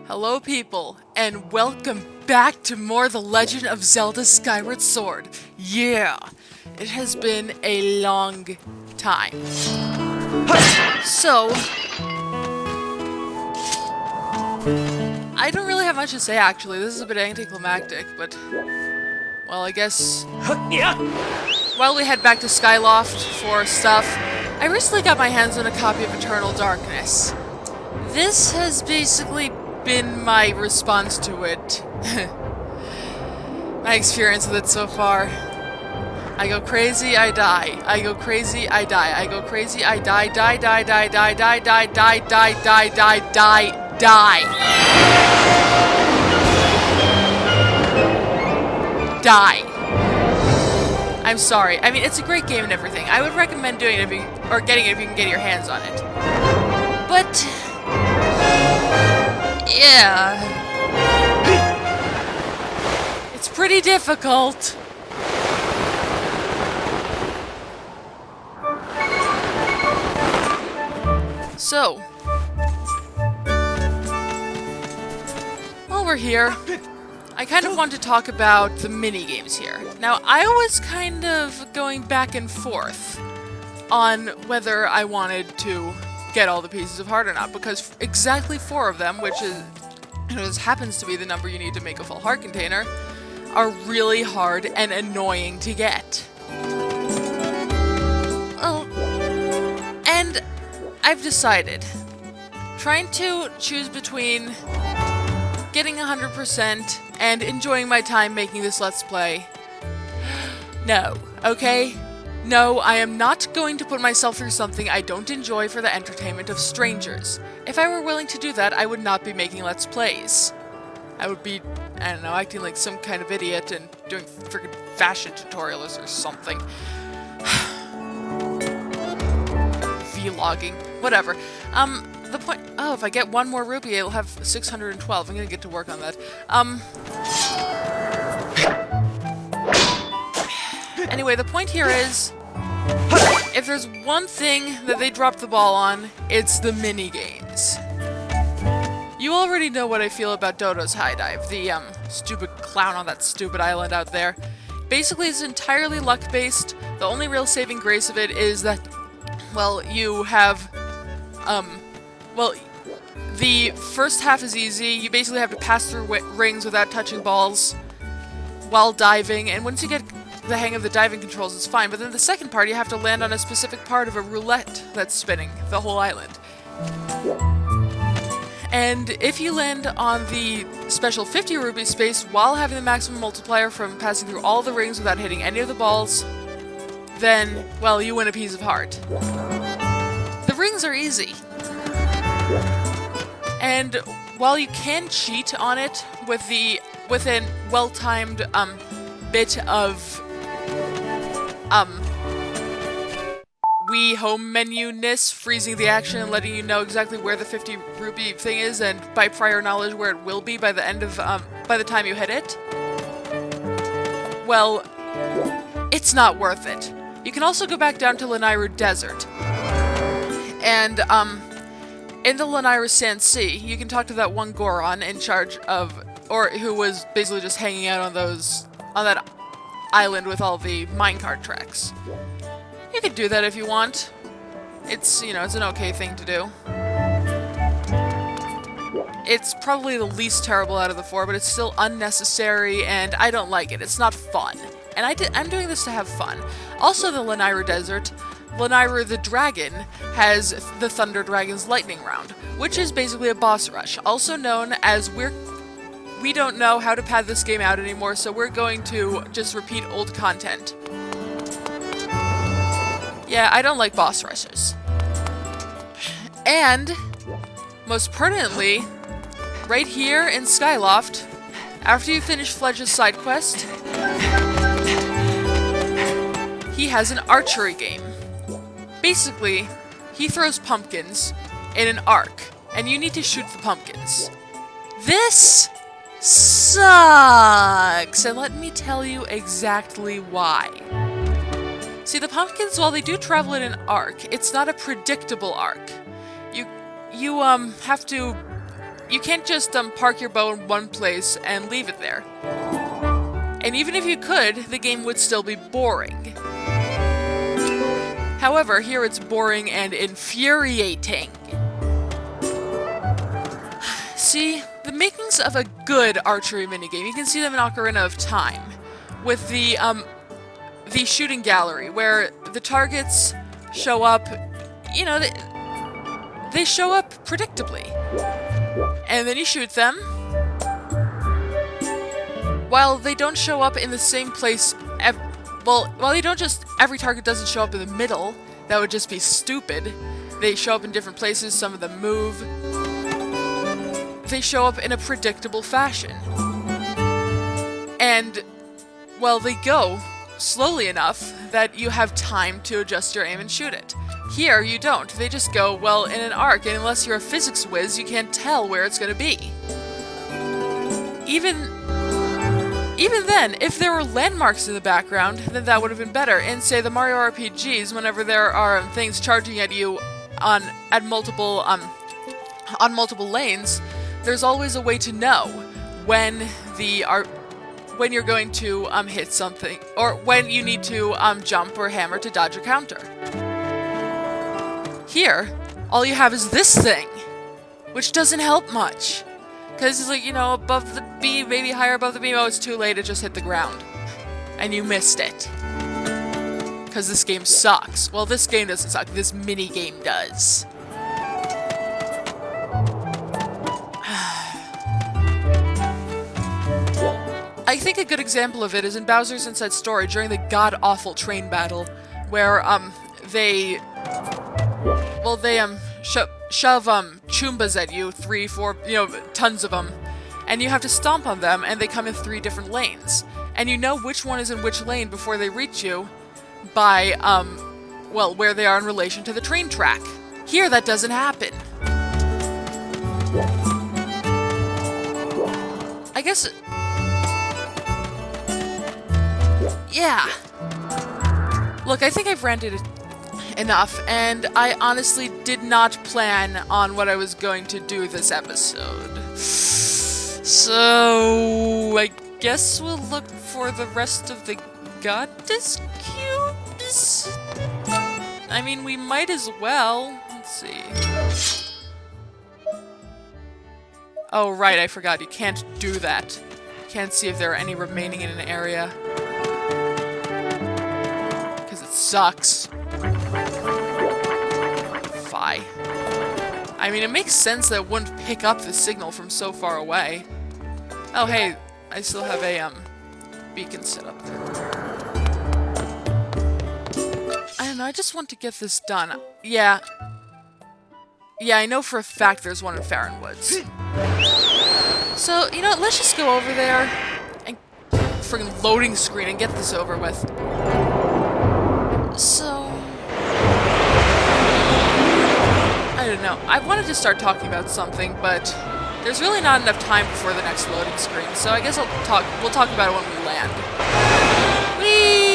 Hello people, and welcome back to more The Legend of Zelda Skyward Sword. Yeah, it has been a long time. So, I don't really have much to say actually. This is a bit anticlimactic, but, well, I guess while we head back to Skyloft for stuff, I recently got my hands on a copy of Eternal Darkness. This has basically been my response to it. My experience with it so far. I go crazy, I die. I go crazy, I die. I go crazy, I die, die, die, die, die, die, die, die, die, die, die, die, die. Die. I'm sorry. I mean, it's a great game and everything. I would recommend doing it if you, or getting it if you can get your hands on it. But yeah, it's pretty difficult. So, while we're here, I kind of want to talk about the mini-games here. Now, I was kind of going back and forth on whether I wanted to get all the pieces of heart or not, because exactly 4 of them, which is, happens to be the number you need to make a full heart container, are really hard and annoying to get. Oh, and I've decided, trying to choose between getting 100% and enjoying my time making this Let's Play. No, okay? No, I am not going to put myself through something I don't enjoy for the entertainment of strangers. If I were willing to do that, I would not be making Let's Plays. I would be, I don't know, acting like some kind of idiot and doing freaking fashion tutorials or something. Vlogging. Whatever. The point... Oh, if I get 1 more rupee, I'll have 612. I'm gonna get to work on that. Anyway, the point here is, if there's one thing that they dropped the ball on, it's the mini-games. You already know what I feel about Dodo's High Dive, the, stupid clown on that stupid island out there. Basically, it's entirely luck-based. The only real saving grace of it is that, well, you have, well, the first half is easy. You basically have to pass through rings without touching balls while diving, and once you get the hang of the diving controls, it's fine. But then the second part, you have to land on a specific part of a roulette that's spinning the whole island. And if you land on the special 50 rupee space while having the maximum multiplier from passing through all the rings without hitting any of the balls, then, well, you win a piece of heart. The rings are easy. And while you can cheat on it with a well-timed bit of Wii home menu-ness, freezing the action and letting you know exactly where the 50 rupee thing is, and by prior knowledge where it will be by the end of by the time you hit it, well, it's not worth it. You can also go back down to Lanayru Desert, and in the Lanayru Sand Sea, you can talk to that one Goron in charge of, or who was basically just hanging out on that island with all the minecart tracks. You can do that if you want. It's, you know, it's an okay thing to do. It's probably the least terrible out of the 4, but it's still unnecessary, and I don't like it. It's not fun. And I'm doing this to have fun. Also, the Lanayru Desert, Lanayru the Dragon has the Thunder Dragon's Lightning Round, which is basically a boss rush, also known as we don't know how to pad this game out anymore, so we're going to just repeat old content. Yeah, I don't like boss rushes. And, most pertinently, right here in Skyloft, after you finish Fledge's side quest, he has an archery game. Basically, he throws pumpkins in an arc, and you need to shoot the pumpkins. This sucks, and let me tell you exactly why. See, the pumpkins, while they do travel in an arc, it's not a predictable arc. You have to you can't just park your bow in one place and leave it there. And even if you could, the game would still be boring. However, here it's boring and infuriating. See, the makings of a good archery minigame, you can see them in Ocarina of Time, with the shooting gallery, where the targets show up, you know, they show up predictably. And then you shoot them. While they don't show up in the same place, while they don't just, every target doesn't show up in the middle, that would just be stupid. They show up in different places, some of them move. They show up in a predictable fashion. And, well, they go slowly enough that you have time to adjust your aim and shoot it. Here, you don't. They just go, well, in an arc, and unless you're a physics whiz, you can't tell where it's going to be. Even then, if there were landmarks in the background, then that would have been better. In, say, the Mario RPGs, whenever there are things charging at you on multiple lanes, there's always a way to know when you're going to hit something, or when you need to jump or hammer to dodge or counter. Here, all you have is this thing, which doesn't help much. Because it's like, you know, above the beam, maybe higher above the beam, oh, it's too late, it just hit the ground. And you missed it. Because this game sucks. Well, this game doesn't suck, this mini-game does. I think a good example of it is in Bowser's Inside Story during the god-awful train battle, where, they shove Choombas at you, 3, 4, you know, tons of them, and you have to stomp on them, and they come in 3 different lanes. And you know which one is in which lane before they reach you by, well, where they are in relation to the train track. Here, that doesn't happen. I guess... yeah. Look, I think I've ranted enough, and I honestly did not plan on what I was going to do this episode. So, I guess we'll look for the rest of the goddess cubes? I mean, we might as well. Let's see. Oh, right, I forgot. You can't do that. You can't see if there are any remaining in an area. Because it sucks. Fie. I mean, it makes sense that it wouldn't pick up the signal from so far away. Oh, hey, I still have a, beacon set up there. I don't know, I just want to get this done. Yeah. Yeah, I know for a fact there's one in Farron Woods. So, you know what, let's just go over there and friggin' loading screen and get this over with. So... I don't know. I wanted to start talking about something, but there's really not enough time before the next loading screen, so I guess we'll talk about it when we land. Whee!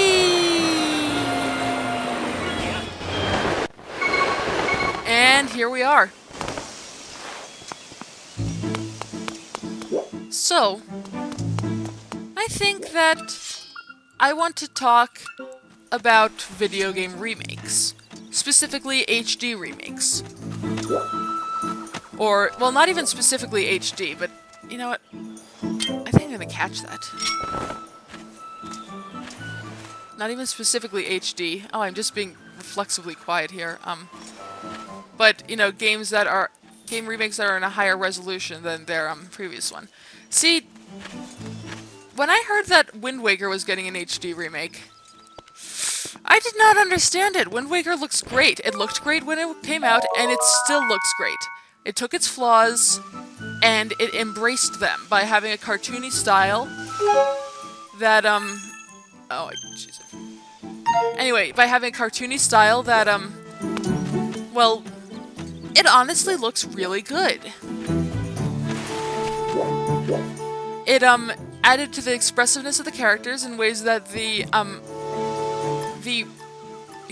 And here we are. So, I think that I want to talk about video game remakes. Specifically HD remakes. Or, well, not even specifically HD, but you know what? I think I'm gonna catch that. Not even specifically HD. Oh, I'm just being reflexively quiet here. But, you know, game remakes that are in a higher resolution than their previous one. See, when I heard that Wind Waker was getting an HD remake, I did not understand it. Wind Waker looks great. It looked great when it came out, and it still looks great. It took its flaws, and it embraced them by having a cartoony style that, oh, jeez. Anyway, by having a cartoony style that, well, it honestly looks really good. It, added to the expressiveness of the characters in ways that the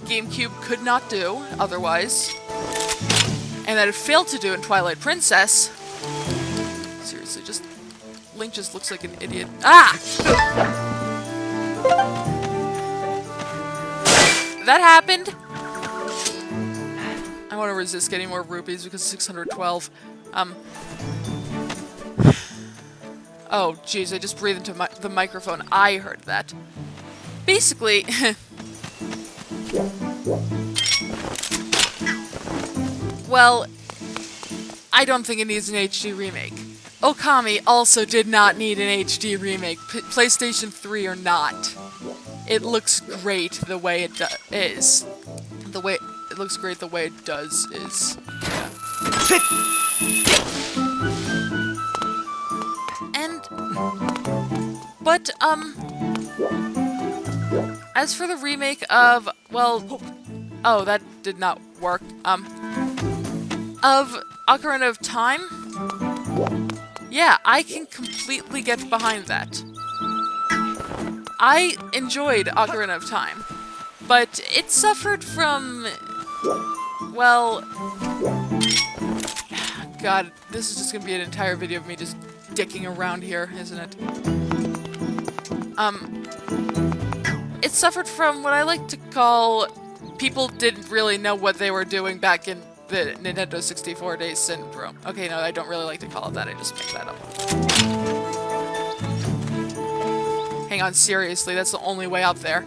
GameCube could not do otherwise, and that it failed to do in Twilight Princess. Seriously, Link just looks like an idiot. Ah! That happened! I want to resist getting more rupees because 612. Oh, jeez, I just breathed into the microphone. I heard that. Basically... well, I don't think it needs an HD remake. Okami also did not need an HD remake, PlayStation 3 or not. It looks great the way it is. It looks great the way it does is. Yeah. But, as for the remake of, well, oh, that did not work, of Ocarina of Time, yeah, I can completely get behind that. I enjoyed Ocarina of Time, but it suffered from, well, God, this is just gonna be an entire video of me just dicking around here, isn't it? It suffered from what I like to call people didn't really know what they were doing back in the Nintendo 64 days syndrome. Okay, no, I don't really like to call it that, I just make that up. Hang on, seriously, that's the only way up there.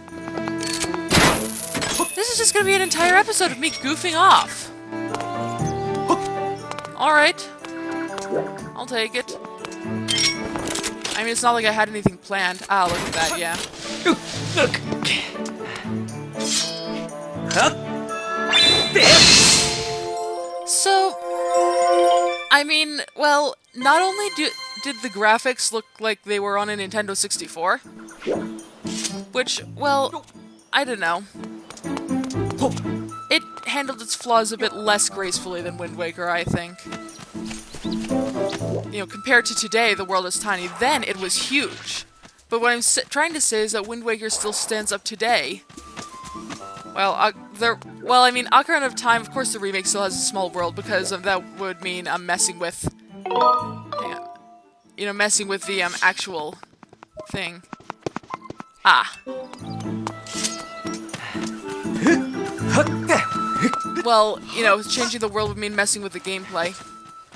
This is just gonna be an entire episode of me goofing off. Alright. I'll take it. I mean, it's not like I had anything planned. Ah, look at that, yeah. So, I mean, well, not only did the graphics look like they were on a Nintendo 64, which, well, I don't know. It handled its flaws a bit less gracefully than Wind Waker, I think. You know, compared to today, the world is tiny. Then it was huge. But what I'm trying to say is that Wind Waker still stands up today. Well, I mean, Ocarina of Time, of course the remake still has a small world because that would mean I'm messing with... hang on. You know, messing with the actual thing. Ah. Well, you know, changing the world would mean messing with the gameplay.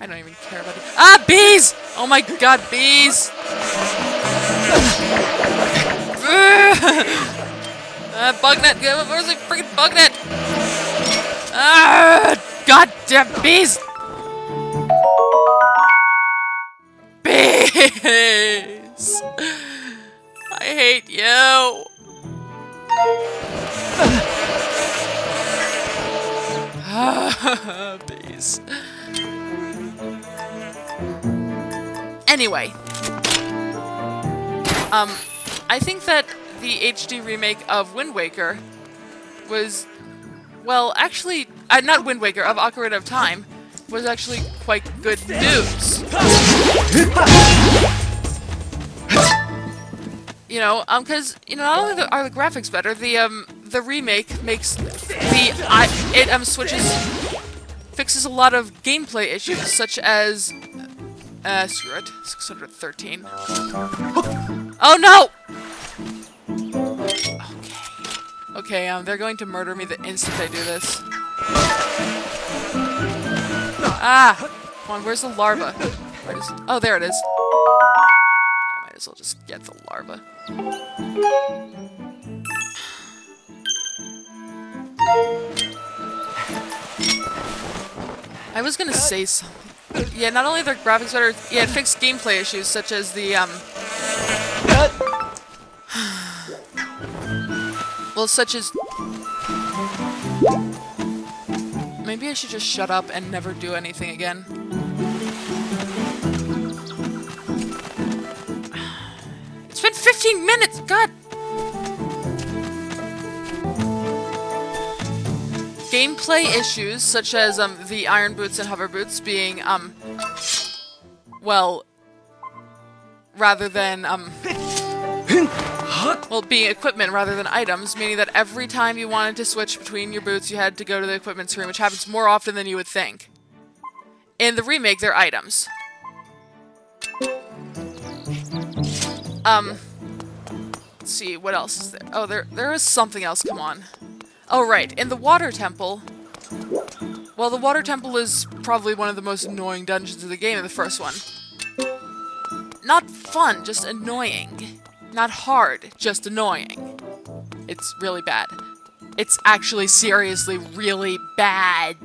I don't even care about it. Ah, bees! Oh my god, bees! Bugnet! Where's the freaking bugnet? Ah! Goddamn bees! Bees! I hate you! Bees. Anyway, I think that the HD remake of Wind Waker was, well, actually, not Wind Waker, of Ocarina of Time, was actually quite good news. You know, because, you know, not only are the graphics better, the remake makes fixes a lot of gameplay issues, such as, screw it, 613. Oh no! Okay, they're going to murder me the instant I do this. Ah! Come on, where's the larva? Oh, there it is. I might as well just get the larva. I was gonna say something. Yeah, not only are the graphics better, yeah, it fixed gameplay issues such as the, well, such as... Maybe I should just shut up and never do anything again. It's been 15 minutes! God! Gameplay issues, such as, the iron boots and hover boots being, well, rather than, well, being equipment rather than items, meaning that every time you wanted to switch between your boots, you had to go to the equipment screen, which happens more often than you would think. In the remake, they're items. Let's see, what else is there? Oh, there is something else, come on. Oh, right, in the Water Temple... Well, the Water Temple is probably one of the most annoying dungeons of the game in the first one. Not fun, just annoying. Not hard, just annoying. It's really bad. It's actually seriously really bad.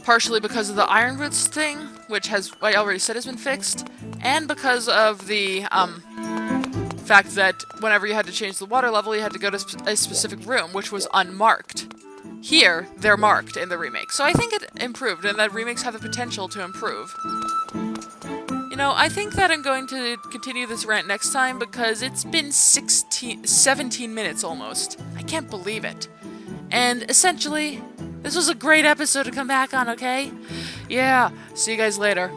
Partially because of the Iron Roots thing, which has, I already said, has been fixed, and because of the, fact that whenever you had to change the water level, you had to go to a specific room, which was unmarked. Here, they're marked in the remake, so I think it improved, and that remakes have the potential to improve. You know, I think that I'm going to continue this rant next time, because it's been 17 minutes almost. I can't believe it. And essentially, this was a great episode to come back on, okay? Yeah, see you guys later.